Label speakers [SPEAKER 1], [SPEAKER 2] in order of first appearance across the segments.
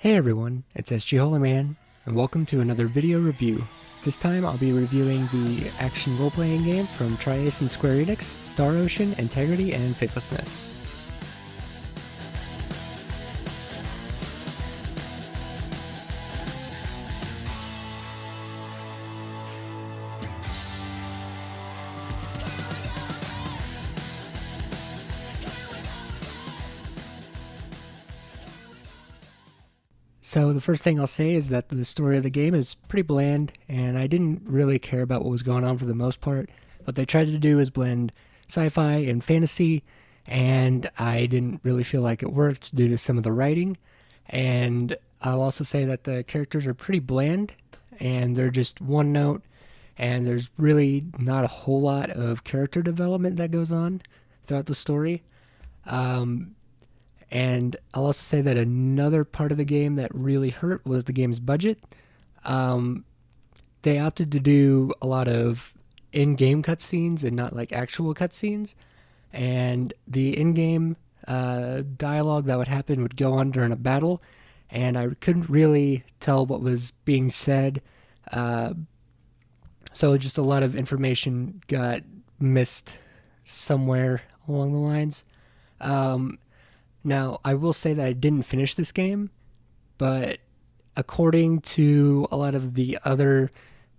[SPEAKER 1] Hey everyone, it's Holyman, and welcome to another video review. This time I'll be reviewing the action role-playing game from Tri-Ace and Square Enix, Star Ocean, Integrity, and Faithlessness. So the first thing I'll say is that the story of the game is pretty bland, and I didn't really care about what was going on for the most part. What they tried to do is blend sci-fi and fantasy, and I didn't really feel like it worked due to some of the writing. And I'll also say that the characters are pretty bland, and they're just one note, and there's really not a whole lot of character development that goes on throughout the story. And I'll also say that another part of the game that really hurt was the game's budget. They opted to do a lot of in-game cutscenes and not like actual cutscenes. And the in-game dialogue that would happen would go on during a battle, and I couldn't really tell what was being said. So just a lot of information got missed somewhere along the lines. Now, I will say that I didn't finish this game, but according to a lot of the other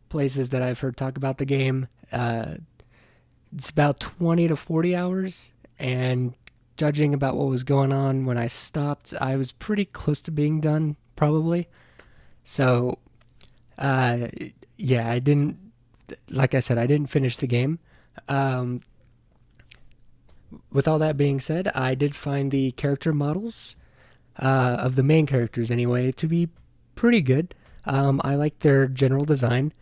[SPEAKER 1] places that I've heard talk about the game, it's about 20 to 40 hours, and judging about what was going on when I stopped, I was pretty close to being done, probably. So, yeah, I didn't, like I said, I didn't finish the game. With all that being said, I did find the character models of the main characters anyway to be pretty good. I like their general design,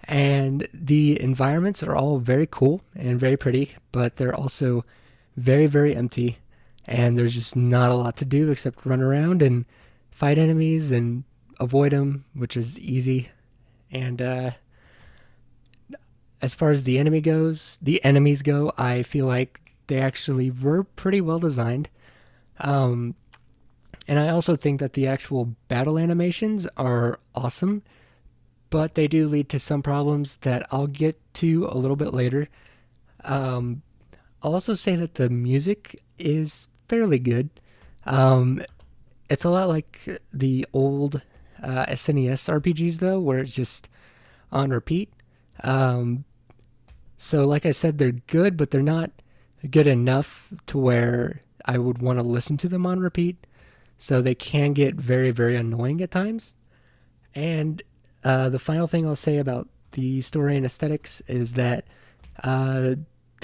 [SPEAKER 1] and the environments are all very cool and very pretty, but they're also very, very empty, and there's just not a lot to do except run around and fight enemies and avoid them, which is easy. And as far as the enemies go, I feel like they actually were pretty well designed. And I also think that the actual battle animations are awesome, but they do lead to some problems that I'll get to a little bit later. I'll also say that the music is fairly good. It's a lot like the old SNES RPGs, though, where it's just on repeat. So, like I said, they're good, but they're not good enough to where I would want to listen to them on repeat. So they can get very, very annoying at times. And the final thing I'll say about the story and aesthetics is that the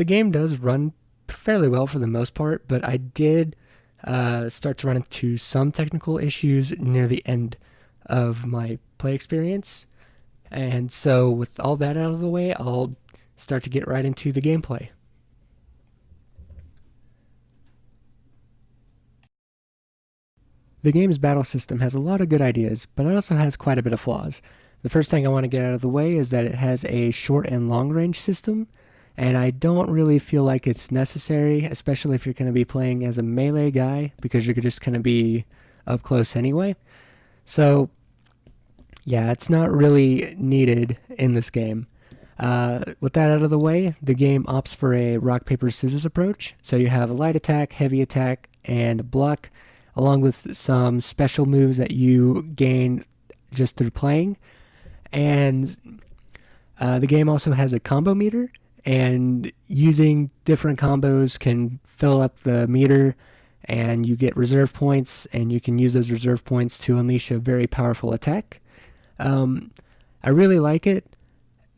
[SPEAKER 1] game does run fairly well for the most part, but I did start to run into some technical issues near the end of my play experience. And so with all that out of the way, I'll start to get right into the gameplay. The game's battle system has a lot of good ideas, but it also has quite a bit of flaws. The first thing I want to get out of the way is that it has a short and long range system, and I don't really feel like it's necessary, especially if you're going to be playing as a melee guy, because you're just going to be up close anyway. So, yeah, it's not really needed in this game. With that out of the way, the game opts for a rock, paper, scissors approach. So you have a light attack, heavy attack, and block, along with some special moves that you gain just through playing. And the game also has a combo meter, and using different combos can fill up the meter, and you get reserve points, and you can use those reserve points to unleash a very powerful attack. I really like it,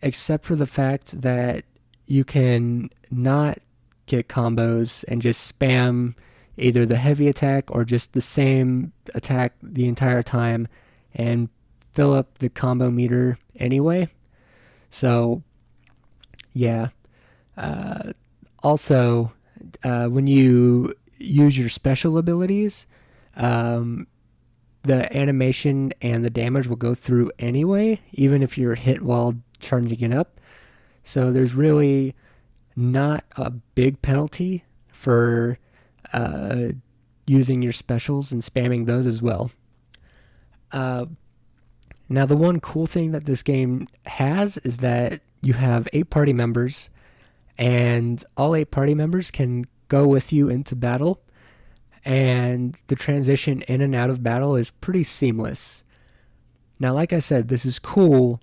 [SPEAKER 1] except for the fact that you can not get combos and just spam either the heavy attack or just the same attack the entire time and fill up the combo meter anyway. So, yeah. Also, when you use your special abilities, the animation and the damage will go through anyway, even if you're hit while charging it up. So there's really not a big penalty for using your specials and spamming those as well. Uh, Now, the one cool thing that this game has is that you have 8 party members, and all 8 party members can go with you into battle, and the transition in and out of battle is pretty seamless. Now, like I said, this is cool,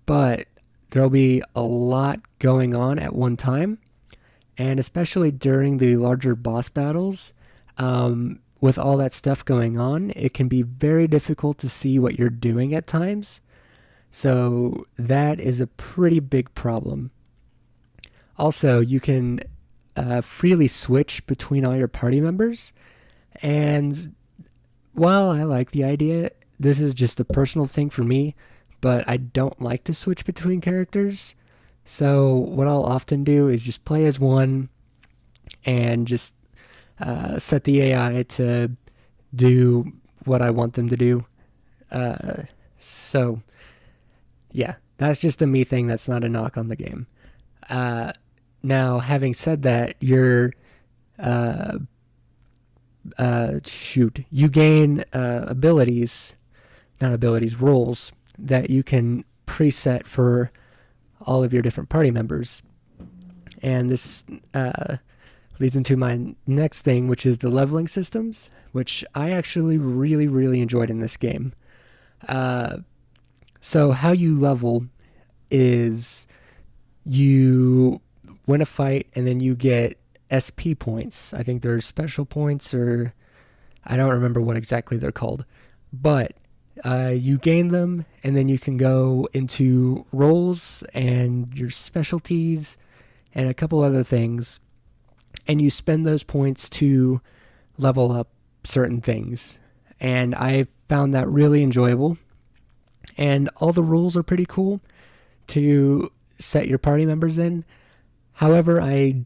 [SPEAKER 1] but there'll be a lot going on at one time, and especially during the larger boss battles, with all that stuff going on, it can be very difficult to see what you're doing at times. So that is a pretty big problem. Also, you can freely switch between all your party members. And while I like the idea, this is just a personal thing for me, but I don't like to switch between characters. So what I'll often do is just play as one and just set the AI to do what I want them to do. So, yeah, that's just a me thing. That's not a knock on the game. Now, having said that, you gain abilities, not abilities, roles that you can preset for all of your different party members. And this leads into my next thing, which is the leveling systems, which I actually really, really enjoyed in this game. So how you level is you win a fight and then you get SP points. I think they're special points, or I don't remember what exactly they're called. But you gain them, and then you can go into roles and your specialties and a couple other things, and you spend those points to level up certain things. And I found that really enjoyable. And all the rules are pretty cool to set your party members in. However, I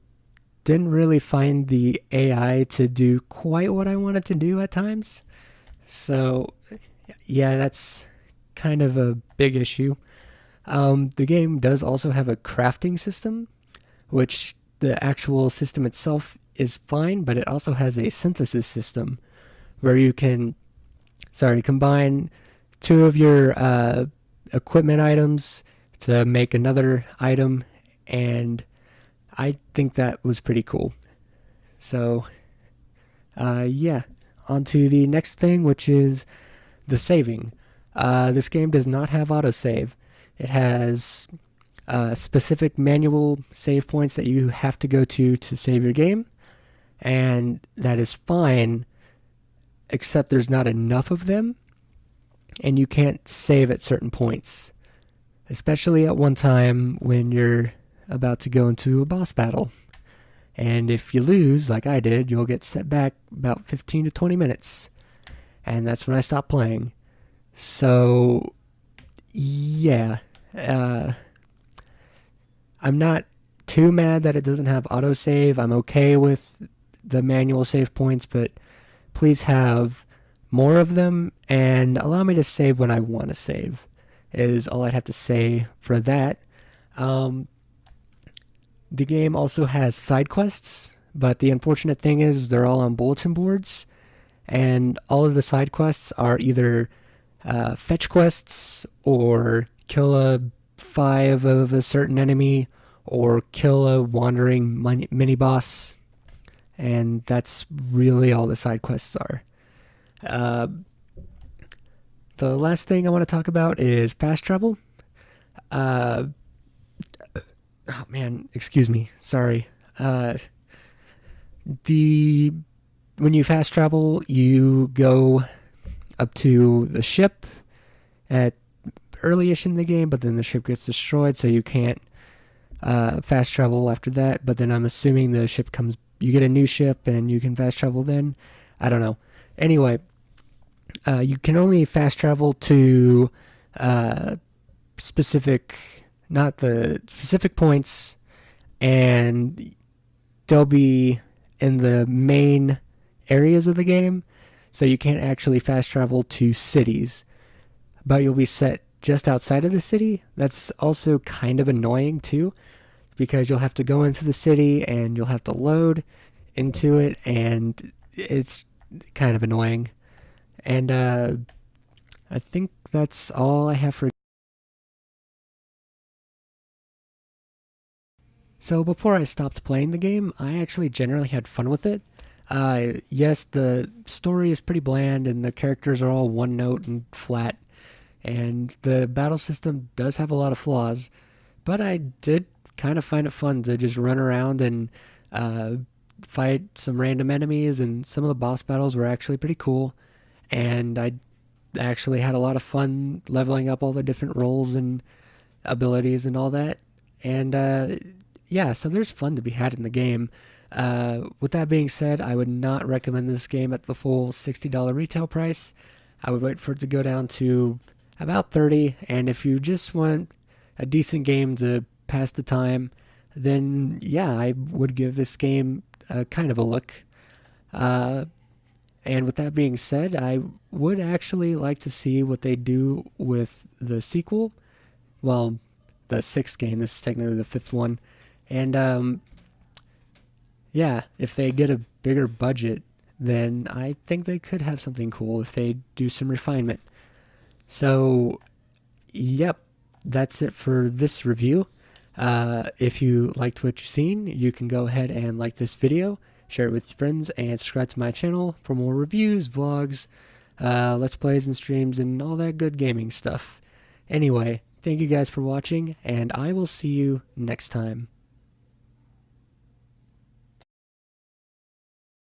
[SPEAKER 1] didn't really find the AI to do quite what I wanted to do at times. So, yeah, that's kind of a big issue. The game does also have a crafting system, which the actual system itself is fine, but it also has a synthesis system where you can, combine 2 of your equipment items to make another item, and I think that was pretty cool. So, yeah, on to the next thing, which is the saving. This game does not have autosave. It has specific manual save points that you have to go to save your game, and that is fine, except there's not enough of them, and you can't save at certain points, especially at one time when you're about to go into a boss battle. And if you lose, like I did, you'll get set back about 15 to 20 minutes. And that's when I stopped playing. So, yeah. I'm not too mad that it doesn't have autosave. I'm okay with the manual save points, but please have more of them and allow me to save when I want to save, is all I'd have to say for that. The game also has side quests, but the unfortunate thing is they're all on bulletin boards, and all of the side quests are either fetch quests, or kill a 5 of a certain enemy, or kill a wandering mini-boss, and that's really all the side quests are. The last thing I want to talk about is fast travel. Oh man, excuse me. Sorry. When you fast travel, you go up to the ship at early-ish in the game, but then the ship gets destroyed, so you can't fast travel after that. But then I'm assuming the ship comes, you get a new ship and you can fast travel then. I don't know. Anyway, you can only fast travel to specific points, and they'll be in the main areas of the game, so you can't actually fast travel to cities, but you'll be set just outside of the city. That's also kind of annoying too, because you'll have to go into the city and you'll have to load into it, and it's kind of annoying. And I think that's all I have for. So before I stopped playing the game, I actually generally had fun with it. Yes, the story is pretty bland and the characters are all one note and flat, and the battle system does have a lot of flaws, but I did kind of find it fun to just run around and uh, fight some random enemies, and some of the boss battles were actually pretty cool, and I actually had a lot of fun leveling up all the different roles and abilities and all that. And yeah, so there's fun to be had in the game. With that being said, I would not recommend this game at the full $60 retail price. I would wait for it to go down to about 30, and if you just want a decent game to pass the time, then yeah, I would give this game kind of a look. Uh, and with that being said, I would actually like to see what they do with the sequel. Well, the sixth game. This is technically the fifth one. And yeah, if they get a bigger budget, then I think they could have something cool if they do some refinement. So, yep, that's it for this review. If you liked what you've seen, you can go ahead and like this video, share it with your friends, and subscribe to my channel for more reviews, vlogs, let's plays and streams, and all that good gaming stuff. Anyway, thank you guys for watching, and I will see you next time.